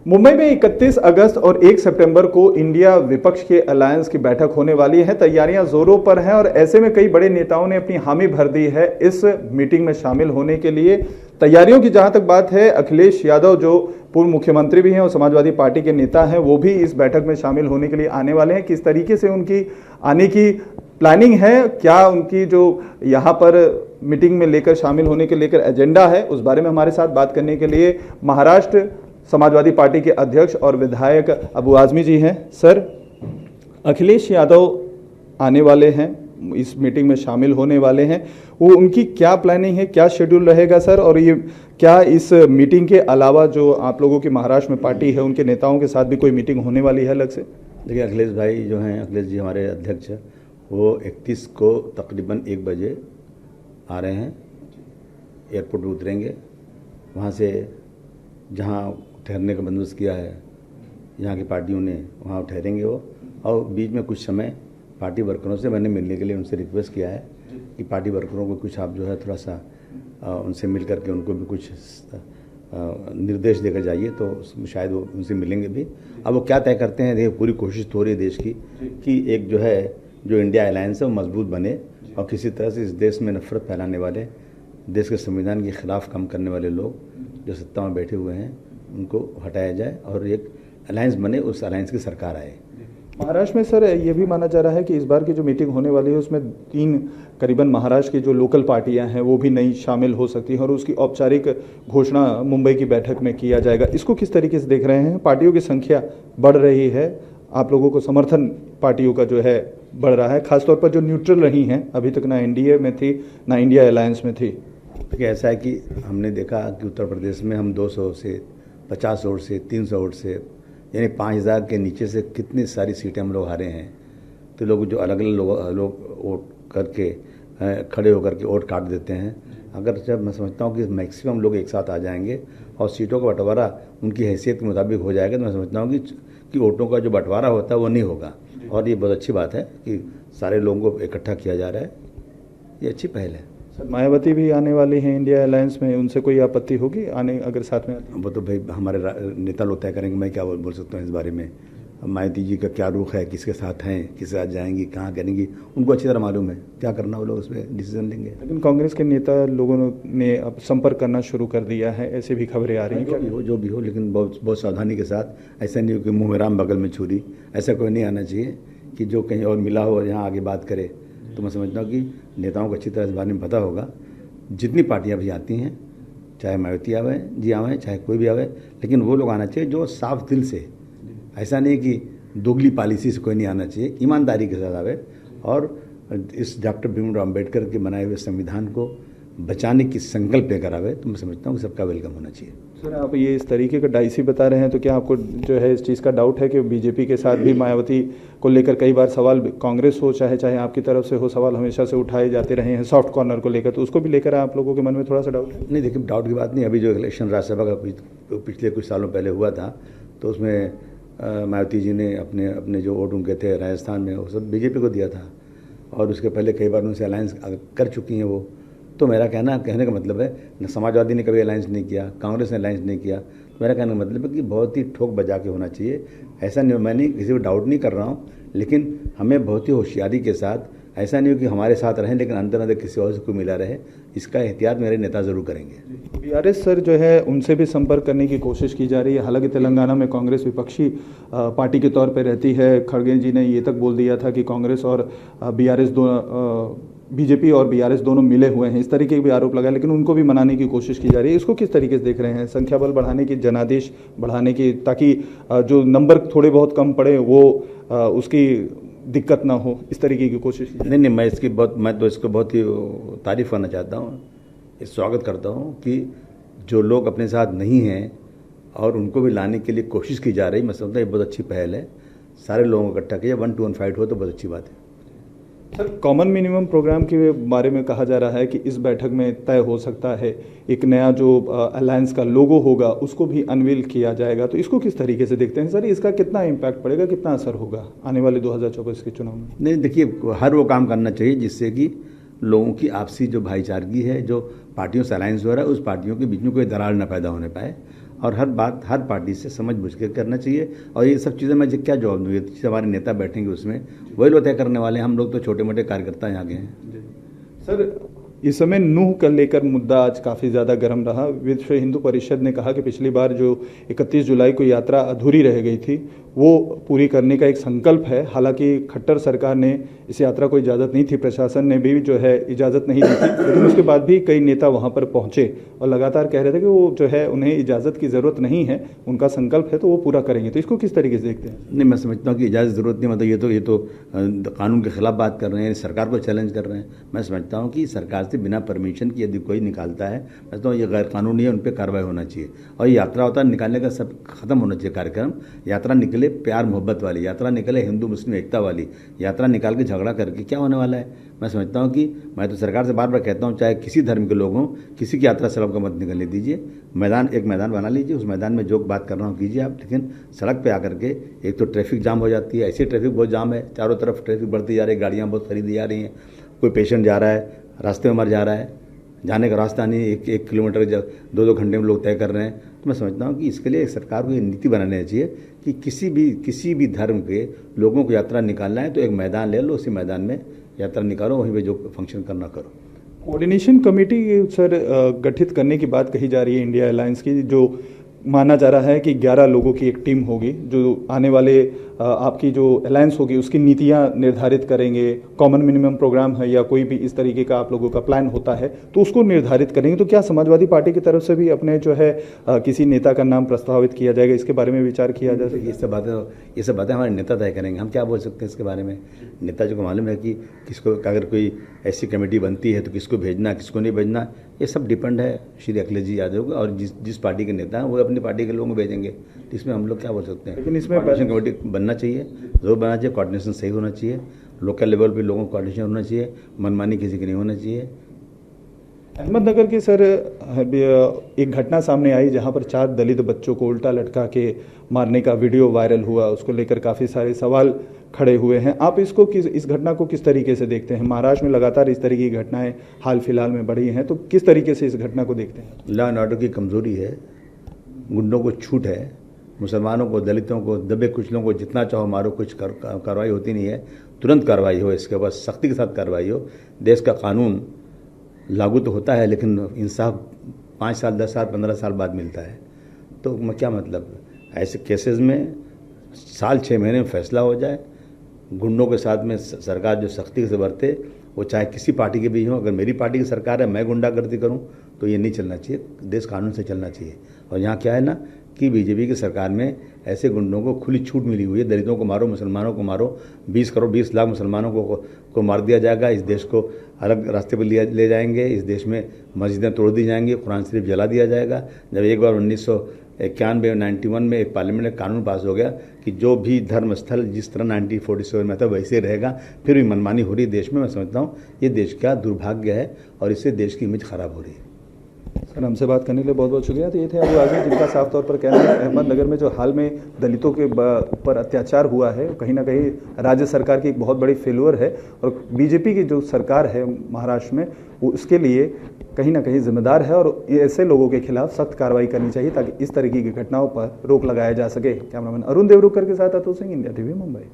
मुंबई में 31 अगस्त और 1 सितंबर को इंडिया विपक्ष के अलायंस की बैठक होने वाली है। तैयारियां जोरों पर हैं और ऐसे में कई बड़े नेताओं ने अपनी हामी भर दी है इस मीटिंग में शामिल होने के लिए। तैयारियों की जहां तक बात है, अखिलेश यादव जो पूर्व मुख्यमंत्री भी हैं और समाजवादी पार्टी के नेता हैं, वो भी इस बैठक में शामिल होने के लिए आने वाले हैं। किस तरीके से उनकी आने की प्लानिंग है, क्या उनकी जो यहाँ पर मीटिंग में लेकर शामिल होने के लेकर एजेंडा है, उस बारे में हमारे साथ बात करने के लिए महाराष्ट्र समाजवादी पार्टी के अध्यक्ष और विधायक अबू आजमी जी हैं। सर, अखिलेश यादव आने वाले हैं, इस मीटिंग में शामिल होने वाले हैं, वो उनकी क्या प्लानिंग है, क्या शेड्यूल रहेगा सर? और ये क्या इस मीटिंग के अलावा जो आप लोगों की महाराष्ट्र में पार्टी है उनके नेताओं के साथ भी कोई मीटिंग होने वाली है अलग से? देखिए, अखिलेश भाई जो हैं, अखिलेश जी हमारे अध्यक्ष, वो 31 को तकरीबन 1 बजे आ रहे हैं। एयरपोर्ट पर उतरेंगे, वहाँ से जहाँ ठहरने का बंदोबस्त किया है यहाँ की पार्टियों ने, वहाँ ठहरेंगे वो। और बीच में कुछ समय पार्टी वर्करों से मैंने मिलने के लिए उनसे रिक्वेस्ट किया है कि पार्टी वर्करों को कुछ आप जो है थोड़ा सा उनसे मिल करके उनको भी कुछ निर्देश देकर जाइए, तो शायद वो उनसे मिलेंगे भी। अब वो क्या तय करते हैं, देखिए पूरी कोशिश तो हो रही है देश की कि एक जो है जो इंडिया अलायंस है वो मजबूत बने और किसी तरह से इस देश में नफरत फैलाने वाले, देश के संविधान के खिलाफ काम करने वाले लोग जो सत्ता में बैठे हुए हैं उनको हटाया जाए और एक अलायंस बने, उस अलायंस की सरकार आए। महाराष्ट्र में सर ये भी माना जा रहा है कि इस बार की जो मीटिंग होने वाली है उसमें 3 करीबन महाराष्ट्र की जो लोकल पार्टियां हैं वो भी नई शामिल हो सकती हैं और उसकी औपचारिक घोषणा मुंबई की बैठक में किया जाएगा। इसको किस तरीके से देख रहे हैं? पार्टियों की संख्या बढ़ रही है, आप लोगों को समर्थन पार्टियों का जो है बढ़ रहा है, खासतौर पर जो न्यूट्रल रही हैं, अभी तक ना एनडीए में थी ना इंडिया अलायंस में थी। देखिए, ऐसा है कि हमने देखा कि उत्तर प्रदेश में हम 200 से 50 वोट से 300 वोट से यानी 5000 के नीचे से कितनी सारी सीटें हम लोग हारे हैं। तो लोग जो अलग अलग लोग वोट करके खड़े होकर के वोट काट देते हैं। अगर जब मैं समझता हूँ कि मैक्सिमम लोग एक साथ आ जाएंगे और सीटों का बंटवारा उनकी हैसियत के मुताबिक हो जाएगा, तो मैं समझता हूँ कि वोटों का जो बंटवारा होता है वो नहीं होगा। और ये बहुत अच्छी बात है कि सारे लोगों को इकट्ठा किया जा रहा है, ये अच्छी पहल है। सर, मायावती भी आने वाली हैं इंडिया अलायंस में, उनसे कोई आपत्ति होगी आने अगर साथ में? वो तो भाई हमारे नेता लोग तय करेंगे, मैं क्या बोल सकता हूँ इस बारे में। मायावती जी का क्या रुख है, किसके साथ हैं, किसके साथ जाएंगी, कहाँ करेंगी, उनको अच्छी तरह मालूम है क्या करना, वो लोग उसमें डिसीजन लेंगे। लेकिन कांग्रेस के नेता लोगों ने अब संपर्क करना शुरू कर दिया है, ऐसे भी खबरें आ रही हैं। जो भी हो, लेकिन बहुत सावधानी के साथ। ऐसा नहीं हो कि मुँह में राम बगल में छुरी, ऐसा कोई नहीं आना चाहिए कि जो कहीं और मिला हो और यहाँ आगे बात करे। तो मैं समझता हूँ कि नेताओं को अच्छी तरह इस बारे में पता होगा। जितनी पार्टियां भी आती हैं, चाहे मायावती आवे जी आवे, चाहे कोई भी आवे, लेकिन वो लोग आना चाहिए जो साफ दिल से, ऐसा नहीं कि दोगली पॉलिसी से कोई नहीं आना चाहिए, ईमानदारी के साथ आवे और इस डॉक्टर भीमराव अम्बेडकर के बनाए हुए संविधान को बचाने की संकल्प लेकर आवे। तो मैं समझता हूँ कि सबका वेलकम होना चाहिए। सर, आप ये इस तरीके का डाइसी बता रहे हैं, तो क्या आपको जो है इस चीज़ का डाउट है कि बीजेपी के साथ भी मायावती को लेकर कई बार सवाल, कांग्रेस हो चाहे आपकी तरफ से हो, सवाल हमेशा से उठाए जाते रहे हैं सॉफ्ट कॉर्नर को लेकर, तो उसको भी लेकर आप लोगों के मन में थोड़ा सा डाउट है? नहीं, देखिए डाउट की बात नहीं। अभी जो इलेक्शन राज्यसभा का पिछले कुछ सालों पहले हुआ था, तो उसमें मायावती जी ने अपने जो वोट उनके थे राजस्थान में, वो सब बीजेपी को दिया था और उसके पहले कई बार उनसे अलायंस कर चुकी हैं वो। तो मेरा कहने का मतलब है, न समाजवादी ने कभी अलायंस नहीं किया, कांग्रेस ने अलायंस नहीं किया। तो मेरा कहने का मतलब है कि बहुत ही ठोक बजा के होना चाहिए। ऐसा नहीं, मैं नहीं किसी को डाउट नहीं कर रहा हूँ, लेकिन हमें बहुत ही होशियारी के साथ, ऐसा नहीं हो कि हमारे साथ रहें लेकिन अंदर अंदर किसी और से कोई मिला रहे, इसका एहतियात मेरे नेता ज़रूर करेंगे। बीआरएस सर जो है उनसे भी संपर्क करने की कोशिश की जा रही है। हालांकि तेलंगाना में कांग्रेस विपक्षी पार्टी के तौर पर रहती है। खड़गे जी ने ये तक बोल दिया था कि कांग्रेस और बीआरएस बीजेपी और बीआरएस दोनों मिले हुए हैं, इस तरीके के भी आरोप लगाए, लेकिन उनको भी मनाने की कोशिश की जा रही है। इसको किस तरीके से देख रहे हैं? संख्या बल बढ़ाने की, जनादेश बढ़ाने की, ताकि जो नंबर थोड़े बहुत कम पड़े वो उसकी दिक्कत ना हो, इस तरीके की कोशिश की? नहीं, मैं तो इसको बहुत ही तारीफ करना चाहता हूँ, स्वागत करता हूँ कि जो लोग अपने साथ नहीं हैं और उनको भी लाने के लिए कोशिश की जा रही। मैं समझता हूँ ये बहुत अच्छी पहल है। सारे लोगों को इकट्ठा किया, 1 to 1 फाइट हो तो बहुत अच्छी बात है। सर, कॉमन मिनिमम प्रोग्राम के बारे में कहा जा रहा है कि इस बैठक में तय हो सकता है एक नया जो अलायंस का लोगो होगा उसको भी अनवील किया जाएगा। तो इसको किस तरीके से देखते हैं सर? इसका कितना इम्पैक्ट पड़ेगा, कितना असर होगा आने वाले 2024 के चुनाव में? नहीं, देखिए हर वो काम करना चाहिए जिससे कि लोगों की आपसी जो भाईचारगी है, जो पार्टियों से अलायंस हो रहा है, उस पार्टियों के बीच में कोई दरार न पैदा होने पाए। और हर बात हर पार्टी से समझ बूझ के करना चाहिए। और ये सब चीज़ें मैं क्या जवाब दूँ, ये चीज़ हमारे नेता बैठेंगे उसमें, वही लोग तय करने वाले हैं। हम लोग तो छोटे मोटे कार्यकर्ता यहाँ के हैं। सर, इस समय नूह का लेकर मुद्दा आज काफ़ी ज़्यादा गर्म रहा। विश्व हिंदू परिषद ने कहा कि पिछली बार जो 31 जुलाई को यात्रा अधूरी रह गई थी वो पूरी करने का एक संकल्प है। हालांकि खट्टर सरकार ने इस यात्रा को इजाज़त नहीं थी, प्रशासन ने भी जो है इजाज़त नहीं दी थी, लेकिन उसके बाद भी कई नेता वहां पर पहुंचे और लगातार कह रहे थे कि वो जो है उन्हें इजाज़त की ज़रूरत नहीं है, उनका संकल्प है तो वो पूरा करेंगे। तो इसको किस तरीके से देखते हैं? नहीं, मैं समझता हूँ कि इजाज़त ज़रूरत नहीं, मतलब ये तो कानून के खिलाफ बात कर रहे हैं, सरकार को चैलेंज कर रहे हैं। मैं समझता हूँ कि सरकार से बिना परमिशन की यदि कोई निकालता है, मैं समझता हूँ ये गैर कानूनी है, उन पर कार्रवाई होना चाहिए। और यात्रा होता है निकालने का सब खत्म होना चाहिए कार्यक्रम। यात्रा निकले प्यार मोहब्बत वाली, यात्रा निकले हिंदू मुस्लिम एकता वाली। यात्रा निकाल के झगड़ा करके क्या होने वाला है? मैं समझता हूँ कि मैं तो सरकार से बार बार कहता हूँ, चाहे किसी धर्म के लोग हों, किसी की यात्रा सड़क का मत निकलने दीजिए। एक मैदान बना लीजिए, उस मैदान में जो बात कर रहा हूँ कीजिए आप, लेकिन सड़क पे आकर के एक तो ट्रैफिक जाम हो जाती है, ऐसी ट्रैफिक बहुत जाम है, चारों तरफ ट्रैफिक बढ़ती जा रही है, गाड़ियाँ बहुत खरीदी जा रही हैं, कोई पेशेंट जा रहा है रास्ते में मर जा रहा है, जाने का रास्ता नहीं, एक किलोमीटर 2-2 घंटे में लोग तय कर रहे हैं। तो मैं समझता हूँ कि इसके लिए सरकार को ये नीति बनानी चाहिए कि किसी भी धर्म के लोगों को यात्रा निकालना है तो एक मैदान ले लो, उसी मैदान में यात्रा निकालो, वहीं पे जो फंक्शन करना करो। कोऑर्डिनेशन कमेटी सर गठित करने की बात कही जा रही है इंडिया अलायंस की, जो माना जा रहा है कि 11 लोगों की एक टीम होगी जो आने वाले आपकी जो अलायंस होगी उसकी नीतियां निर्धारित करेंगे। कॉमन मिनिमम प्रोग्राम है या कोई भी इस तरीके का आप लोगों का प्लान होता है तो उसको निर्धारित करेंगे। तो क्या समाजवादी पार्टी की तरफ से भी अपने जो है किसी नेता का नाम प्रस्तावित किया जाएगा, इसके बारे में विचार किया जा सकता है? ये सब बातें हमारे नेता तय करेंगे, हम क्या बोल सकते हैं इसके बारे में। नेताजी को मालूम है कि किसको, अगर कोई ऐसी कमेटी बनती है तो किसको भेजना किसको नहीं भेजना, ये सब डिपेंड है श्री अखिलेश जी यादव को, और जिस पार्टी के नेता हैं वो अपनी पार्टी के लोगों को भेजेंगे। इसमें हम लोग क्या बोल सकते हैं। लेकिन इसमें कोऑर्डिनेशन कमेटी बनना चाहिए, जरूर बनना चाहिए, कोऑर्डिनेशन सही होना चाहिए, लोकल लेवल पे लोगों को कोऑर्डिनेशन होना चाहिए, मनमानी किसी की नहीं होना चाहिए। अहमदनगर के सर एक घटना सामने आई जहां पर 4 दलित बच्चों को उल्टा लटका के मारने का वीडियो वायरल हुआ, उसको लेकर काफ़ी सारे सवाल खड़े हुए हैं। आप इस घटना को किस तरीके से देखते हैं? महाराष्ट्र में लगातार इस तरह की घटनाएं हाल फिलहाल में बढ़ी हैं, तो किस तरीके से इस घटना को देखते हैं? लॉ एंड ऑर्डर की कमजोरी है, गुंडों को छूट है, मुसलमानों को, दलितों को, दबे कुचलों को जितना चाहो मारो, कुछ कार्रवाई होती नहीं है। तुरंत कार्रवाई हो, इसके बाद सख्ती के साथ कार्रवाई हो। देश का कानून लागू तो होता है लेकिन इंसाफ 5 साल 10 साल 15 साल बाद मिलता है। तो क्या मतलब, ऐसे केसेस में साल 6 महीने में फैसला हो जाए। गुंडों के साथ में सरकार जो सख्ती से बरते, वो चाहे किसी पार्टी के भी हों। अगर मेरी पार्टी की सरकार है, मैं गुंडागर्दी करूं तो ये नहीं चलना चाहिए, देश कानून से चलना चाहिए। और यहाँ क्या है ना कि बीजेपी की सरकार में ऐसे गुंडों को खुली छूट मिली हुई है, दलितों को मारो, मुसलमानों को मारो, 20 लाख मुसलमानों को मार दिया जाएगा, इस देश को अलग रास्ते पर ले जाएंगे, इस देश में मस्जिदें तोड़ दी जाएंगी, कुरान शरीफ जला दिया जाएगा। जब एक बार 1991 में एक पार्लियामेंट में कानून पास हो गया कि जो भी धर्म स्थल जिस तरह 1947 में था वैसे रहेगा, फिर भी मनमानी हो रही है देश में। मैं समझता हूँ ये देश का दुर्भाग्य है और इससे देश की इमेज खराब हो रही है। सर, हमसे बात करने के लिए बहुत बहुत शुक्रिया। तो ये थे अबू आज़म, जिनका साफ तौर पर कहना है अहमदनगर में जो हाल में दलितों के ऊपर अत्याचार हुआ है कहीं ना कहीं राज्य सरकार की एक बहुत बड़ी फेल्योर है, और बीजेपी की जो सरकार है महाराष्ट्र में वो उसके लिए कहीं ना कहीं जिम्मेदार है, और ऐसे लोगों के खिलाफ सख्त कार्रवाई करनी चाहिए ताकि इस तरीके की घटनाओं पर रोक लगाया जा सके। कैमरामैन अरुण देवरुकर के साथ अतुल सिंह, इंडिया टीवी, मुंबई।